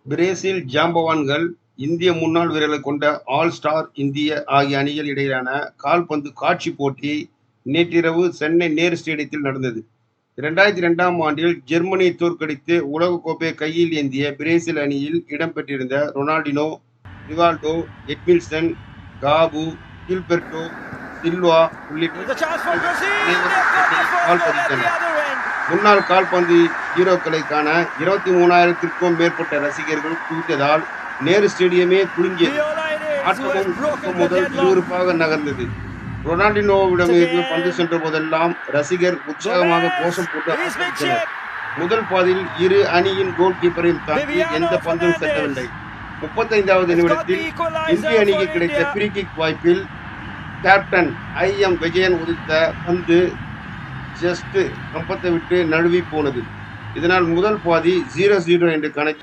Brazil ஜாம்பவான்கள், இந்திய முன்னாள் வீரர்களைக் கொண்ட ஆல் ஸ்டார் இந்திய ஆகிய அணிகள் இடையிலான கால்பந்து காட்சி போட்டி நேற்றிரவு சென்னை நேரு ஸ்டேடியத்தில் நடந்தது. 2002ஆம் ஆண்டில் ஜெர்மனியை தோற்கடித்து உலகக் கோப்பையை கையில் ஏந்திய பிரேசில் அணியில் இடம்பெற்றிருந்த ரொனால்டினோ, ரிவால்டோ, எட்மில்சன், காபு, கில்பெர்ட்டோ சில்வா உள்ளிட்ட கால் பதித்தனர். முன்னாள் கால்பந்து ஹீரோக்களை காண 23,000த்திற்கும் மேற்பட்ட ரசிகர்கள் குவித்ததால் நேரு ஸ்டேடியமே குலுங்கியது. ஆட்டமும் முதல் விறுவிறுப்பாக நகர்ந்தது. ரொனால்டினோவிடமிருந்து பந்து சென்ற போதெல்லாம் ரசிகர் உற்சாகமாக கோஷம் போட்டு ஆரம்பித்தனர். முதல் பாதியில் இரு அணியின் கோல் கீப்பரையும் தாக்கி எந்த பந்தும் செல்லவில்லை. 35வது நிமிடத்தில் இந்திய அணிக்கு கிடைத்த ஃப்ரீ கிக் வாய்ப்பில் கேப்டன் IM விஜயன் உதித்த பந்து ஜஸ்ட் கம்பத்தை விட்டு நழுவி போனது. இதனால் முதல் பாதி 0-0 என்று கணக்கில்